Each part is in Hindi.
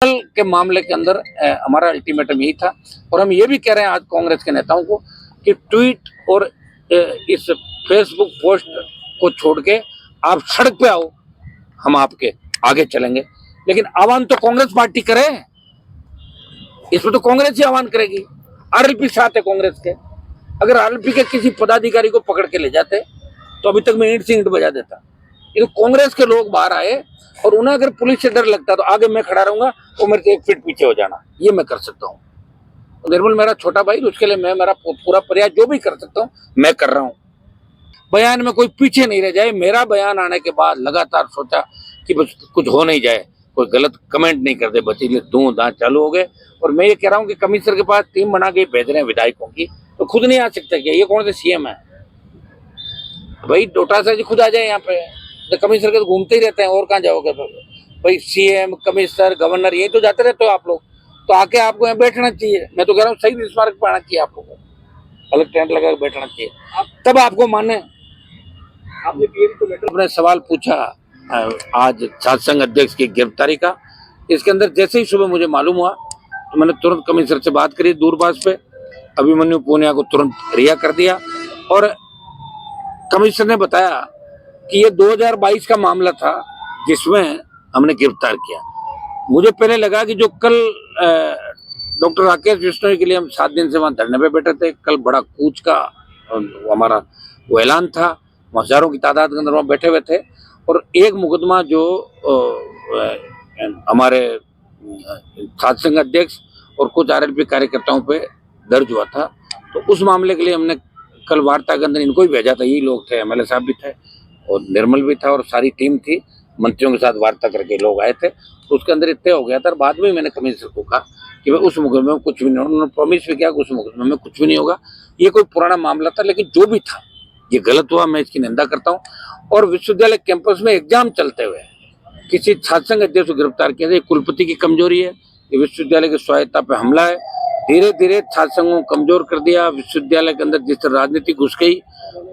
कल के मामले के अंदर हमारा अल्टीमेटम यही था और हम ये भी कह रहे हैं आज कांग्रेस के नेताओं को कि ट्वीट और इस फेसबुक पोस्ट को छोड़ के आप सड़क पे आओ, हम आपके आगे चलेंगे। लेकिन आह्वान तो कांग्रेस पार्टी करे, इसमें तो कांग्रेस ही आह्वान करेगी। आरएलपी साथ है कांग्रेस के। अगर आरएलपी के किसी पदाधिकारी को पकड़ के ले जाते तो अभी तक मैं ईंट से ईंट बजा देता। ये तो कांग्रेस के लोग बाहर आए और उन्हें अगर पुलिस से डर लगता तो आगे मैं खड़ा रहूंगा और मेरे से 1 फीट पीछे हो जाना, ये मैं कर सकता हूँ। तो निर्मल मेरा छोटा भाई, उसके लिए मैं मेरा पूरा प्रयास जो भी कर सकता हूँ मैं कर रहा हूँ। बयान में कोई पीछे नहीं रह जाए। मेरा बयान आने के बाद लगातार सोचा कि बस कुछ हो नहीं जाए, कोई गलत कमेंट नहीं कर दे, बचीले दूं दां चालू हो गए। और मैं ये कह रहा हूँ कि कमिश्नर के पास टीम बना के भेज रहे हैं विधायकों की, तो खुद नहीं आ सकते क्या? ये कौन से सीएम है भाई? डोटासरा जी खुद आ जाए यहाँ पे। तो कमिश्नर के तो घूमते ही रहते हैं, और कहाँ जाओगे भाई? सीएम, कमिश्नर, गवर्नर यही तो जाते रहते हो आप लोग, तो आके आपको यहाँ बैठना चाहिए। मैं तो कह रहा हूँ सही स्मारक पर आना चाहिए, आपको अलग टेंट लगा के बैठना चाहिए, तब आपको माने। आपने अपने सवाल पूछा आज छात्र संघ अध्यक्ष की गिरफ्तारी का। इसके अंदर जैसे ही सुबह मुझे मालूम हुआ तो मैंने तुरंत कमिश्नर से बात करी दूरभाष पे। अभिमन्यु पूनिया को तुरंत रिहा कर दिया और कमिश्नर ने बताया कि ये 2022 का मामला था जिसमें हमने गिरफ्तार किया। मुझे पहले लगा कि जो कल डॉक्टर राकेश बिश्नोई के लिए हम 7 दिन से वहां धरने पे बैठे थे, कल बड़ा कूच का हमारा वो ऐलान था, हजारों की तादाद के अंदर वहां बैठे हुए थे और एक मुकदमा जो हमारे छात्र संघ अध्यक्ष और कुछ आरएलपी कार्यकर्ताओं पे दर्ज हुआ था, तो उस मामले के लिए हमने कल वार्ता के अंदर इनको ही भेजा था। यही लोग थे, एमएलए साहब भी थे और निर्मल भी था और सारी टीम थी, मंत्रियों के साथ वार्ता करके लोग आए थे। तो उसके अंदर तय हो गया था। बाद में मैंने कमिश्नर को कहा कि भाई उस मुकदमे में कुछ भी नहीं, उन्होंने प्रॉमिस भी किया कि उस मुकदमे में कुछ भी नहीं होगा। ये कोई पुराना मामला था, लेकिन जो भी था ये गलत हुआ, मैं इसकी निंदा करता हूँ। और विश्वविद्यालय कैंपस में एग्जाम चलते हुए किसी छात्र संघ अध्यक्ष को गिरफ्तार किया, ये कुलपति की कमजोरी है, ये विश्वविद्यालय की स्वायत्ता पे हमला है। धीरे धीरे छात्र संघों को कमजोर कर दिया। विश्वविद्यालय के अंदर जिस तरह राजनीति घुस गई,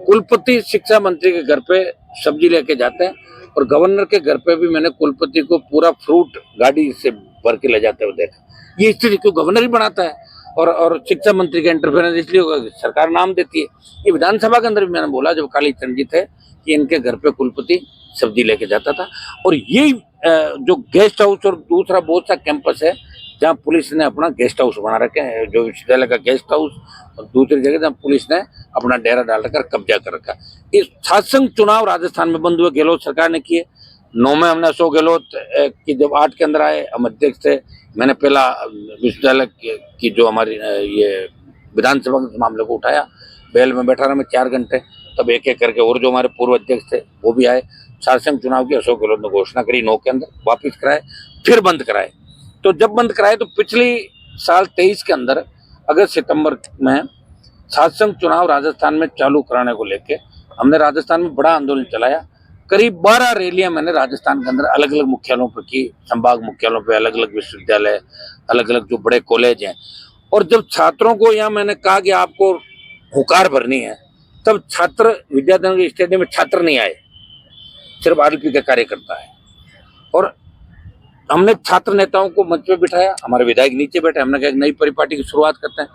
कुलपति शिक्षा मंत्री के घर पे सब्जी लेके जाते हैं और गवर्नर के घर पे भी मैंने कुलपति को पूरा फ्रूट गाड़ी से भर के ले जाते हुए देखा। ये स्थिति क्यों? गवर्नर ही बनाता है और शिक्षा मंत्री का इंटरफेरेंस इसलिए होगा कि सरकार नाम देती है। ये विधानसभा के अंदर भी मैंने बोला जब काली चंद जी थे कि इनके घर पे कुलपति सब्जी लेके जाता था। और ये जो गेस्ट हाउस और दूसरा बहुत सा कैंपस है जहाँ पुलिस ने अपना गेस्ट हाउस बना रखे हैं, जो विश्वविद्यालय का गेस्ट हाउस और दूसरी जगह जहाँ पुलिस ने अपना डेरा डाल कर कब्जा कर रखा। इस छात्र संघ चुनाव राजस्थान में बंद हुए, गहलोत सरकार ने किए। 9 में हमने अशोक गहलोत की जब 8 के अंदर आए, हम अध्यक्ष थे, मैंने पहला विश्वविद्यालय की जो हमारी ये विधानसभा के मामले को उठाया। बेल में बैठा रहा मैं 4 घंटे, तब एक एक करके और जो हमारे पूर्व अध्यक्ष थे वो भी आए। छात्र संघ चुनाव की अशोक गहलोत ने घोषणा करी 9 के अंदर, वापिस कराए, फिर बंद कराए। तो जब बंद कराए तो पिछली साल 23 के अंदर अगस्त सितंबर में छात्र संघ चुनाव राजस्थान में चालू कराने को लेके हमने राजस्थान में बड़ा आंदोलन चलाया। करीब 12 रैलियां मैंने राजस्थान के अंदर अलग अलग मुख्यालयों पर की, संभाग मुख्यालयों पे, अलग अलग विश्वविद्यालय, अलग अलग जो बड़े कॉलेज हैं। और जब छात्रों को यहाँ मैंने कहा कि आपको हुकार भरनी है, तब छात्र विद्यार्थी स्टेडियम में छात्र नहीं आए, सिर्फ आरएलपी के कार्यकर्ता है। और हमने छात्र नेताओं को मंच पे बिठाया, हमारे विधायक नीचे बैठे, हमने कहा एक नई परिपाटी की शुरुआत करते हैं।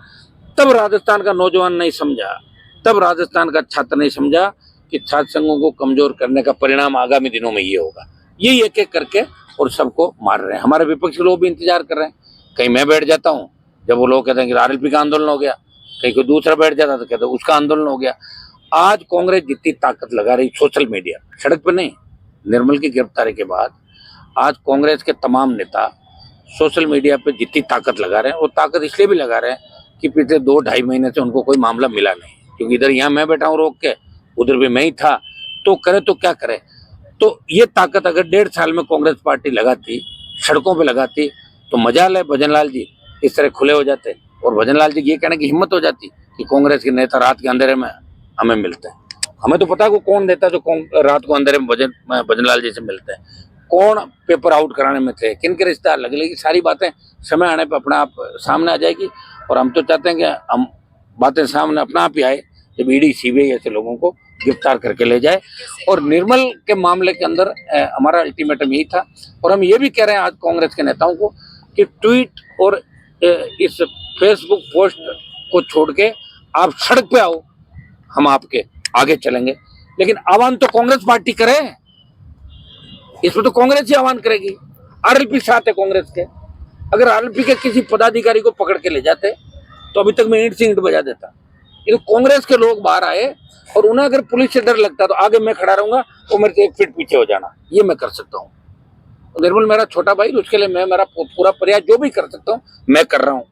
तब राजस्थान का नौजवान नहीं समझा, तब राजस्थान का छात्र नहीं समझा कि छात्र संघों को कमजोर करने का परिणाम आगामी दिनों में ये होगा। ये एक एक करके और सबको मार रहे हैं। हमारे विपक्ष के लोग भी इंतजार कर रहे हैं, कहीं मैं बैठ जाता हूँ जब वो लोग कहते हैं कि आरएलपी का आंदोलन हो गया, कहीं कोई दूसरा बैठ जाता तो कहते उसका आंदोलन हो गया। आज कांग्रेस जितनी ताकत लगा रही सोशल मीडिया, सड़क पर नहीं, निर्मल की गिरफ्तारी के बाद आज कांग्रेस के तमाम नेता सोशल मीडिया पे जितनी ताकत लगा रहे हैं, वो ताकत इसलिए भी लगा रहे हैं कि पिछले 2-2.5 महीने से उनको कोई मामला मिला नहीं, क्योंकि इधर यहाँ मैं बैठा हूँ रोक के, उधर भी मैं ही था, तो करे तो क्या करे। तो ये ताकत अगर 1.5 साल में कांग्रेस पार्टी लगाती, सड़कों पे लगाती, तो मजाल है भजनलाल जी इस तरह खुले हो जाते और भजनलाल जी ये कहने की हिम्मत हो जाती कि कांग्रेस के नेता रात के अंधेरे में हमें मिलते हैं। हमें तो पता है कौन नेता जो रात को अंधेरे में भजनलाल जी से मिलते हैं, कौन पेपर आउट कराने में थे, किन के रिश्तेदार लगे। लेकिन सारी बातें समय आने पर अपने आप सामने आ जाएगी और हम तो चाहते हैं कि हम बातें सामने अपना आप ही आए जब ईडी सीबीआई ऐसे लोगों को गिरफ्तार करके ले जाए। और निर्मल के मामले के अंदर हमारा अल्टीमेटम यही था और हम ये भी कह रहे हैं आज कांग्रेस के नेताओं को कि ट्वीट और इस फेसबुक पोस्ट को छोड़ के आप सड़क पे आओ, हम आपके आगे चलेंगे। लेकिन आह्वान तो कांग्रेस पार्टी करे, इसमें तो कांग्रेस ही आह्वान करेगी। आरएलपी साथ है कांग्रेस के। अगर आरएलपी के किसी पदाधिकारी को पकड़ के ले जाते तो अभी तक मैं ईंट से ईंट बजा देता। ये तो कांग्रेस के लोग बाहर आए और उन्हें अगर पुलिस से डर लगता तो आगे मैं खड़ा रहूंगा, वो मेरे से 1 फीट पीछे हो जाना, ये मैं कर सकता हूँ। निर्मल मेरा छोटा भाई, उसके लिए मैं मेरा पूरा प्रयास जो भी कर सकता हूँ मैं कर रहा हूँ।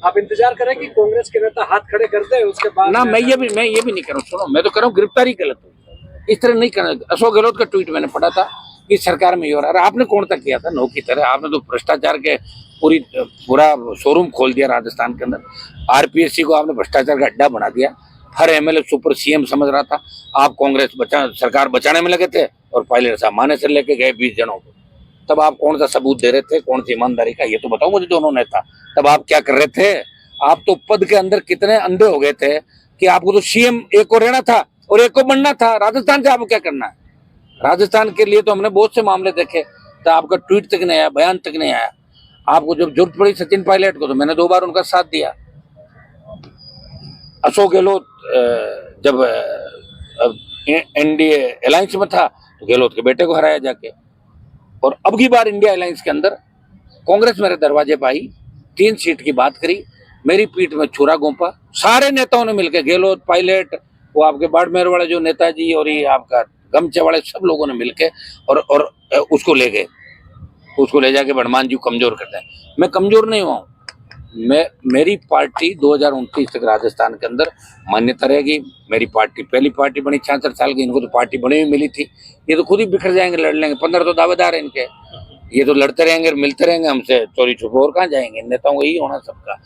आप इंतजार करें कि कांग्रेस के नेता हाथ खड़े कर दे, उसके बाद ना मैं ये भी नहीं कर रहा हूँ। सुनो, मैं तो कर रहा हूँ गिरफ्तारी गलत हुई, इस तरह नहीं करना। अशोक गहलोत का ट्वीट मैंने पढ़ा था कि सरकार में ये हो रहा है। आपने कौन तक किया था? नो की तरह आपने तो भ्रष्टाचार के पूरा शोरूम खोल दिया राजस्थान के अंदर। आरपीएससी को आपने भ्रष्टाचार का अड्डा बना दिया। हर एमएलए सुपर सीएम समझ रहा था। आप कांग्रेस सरकार बचाने में लगे थे और पायलट साहब माने से लेके गए 20 जनों को। तब आप कौन सा सबूत दे रहे थे, कौन सी ईमानदारी का, ये तो बताओ मुझे दोनों नेता। तब आप क्या कर रहे थे? आप तो पद के अंदर कितने अंधे हो गए थे कि आपको तो सीएम एक को रहना था और एक को बनना था। राजस्थान से आपको क्या करना है? राजस्थान के लिए तो हमने बहुत से मामले देखे, तो आपका ट्वीट तक नहीं आया, बयान तक नहीं आया। आपको जब जरूरत पड़ी सचिन पायलट को तो मैंने 2 बार उनका साथ दिया। अशोक गहलोत जब एनडीए अलायंस में था तो गहलोत के बेटे को हराया जाके। और अब की बार इंडिया अलायंस के अंदर कांग्रेस मेरे दरवाजे पर आई, 3 सीट की बात करी, मेरी पीठ में छुरा घोंपा। सारे नेताओं ने मिलकर, गहलोत, पायलट, वो आपके बाड़मेर वाले जो नेताजी और ये आपका गमचे वाले, सब लोगों ने मिलकर और उसको ले गए। उसको ले जाके हनुमान जी को कमजोर करते हैं। मैं कमजोर नहीं हुआ हूँ। मेरी पार्टी 2029 तक राजस्थान के अंदर मान्यता रहेगी। मेरी पार्टी पहली पार्टी बनी 66 साल की, इनको तो पार्टी बनी हुई मिली थी। ये तो खुद ही बिखर जाएंगे, लड़ लेंगे। 15 तो दावेदार है इनके, ये तो लड़ते रहेंगे, मिलते रहेंगे हमसे चोरी छुपो, और कहाँ जाएंगे। नेताओं को यही होना सबका।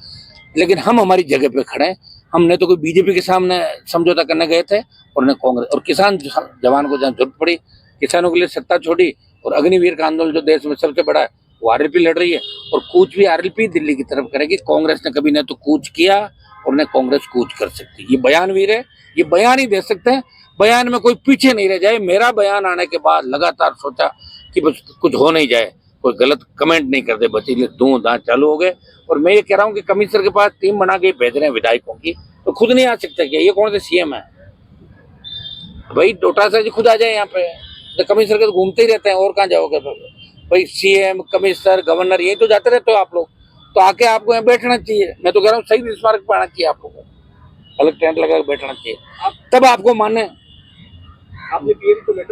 लेकिन हम हमारी जगह पे खड़े हैं। हमने तो कोई बीजेपी के सामने समझौता करने गए थे और न कांग्रेस। और किसान जवान को जहाँ जरूरत पड़ी, किसानों के लिए सत्ता छोड़ी। और अग्निवीर का आंदोलन जो देश में सबसे बड़ा है, वो आरएलपी लड़ रही है। और कूच भी आरएलपी दिल्ली की तरफ करेगी। कांग्रेस ने कभी न तो कूच किया और न कांग्रेस कूच कर सकती। ये बयानवीर है, ये बयान ही दे सकते हैं। बयान में कोई पीछे नहीं रह जाए। मेरा बयान आने के बाद लगातार सोचा कि बस कुछ हो नहीं जाए, कोई गलत कमेंट नहीं करते, बचीले दूं दां चालू हो गए। और मैं ये कह रहा हूँ कि कमिश्नर के पास टीम बना के भेज रहे हैं विधायकों की, तो खुद नहीं आ सकते क्या? ये कौन से सीएम है भाई? डोटासरा जी खुद आ जाए यहाँ पे। तो कमिश्नर के तो घूमते ही रहते हैं, और कहाँ जाओगे भाई? सीएम, कमिश्नर, गवर्नर, यही तो जाते रहते हो आप लोग। तो आके आपको यहाँ बैठना चाहिए। मैं तो कह रहा हूँ शहीद स्मारक पर आना चाहिए आप लोगों को, अलग टेंट लगा के बैठना चाहिए, तब आपको माने। आपने पीएम को लेटर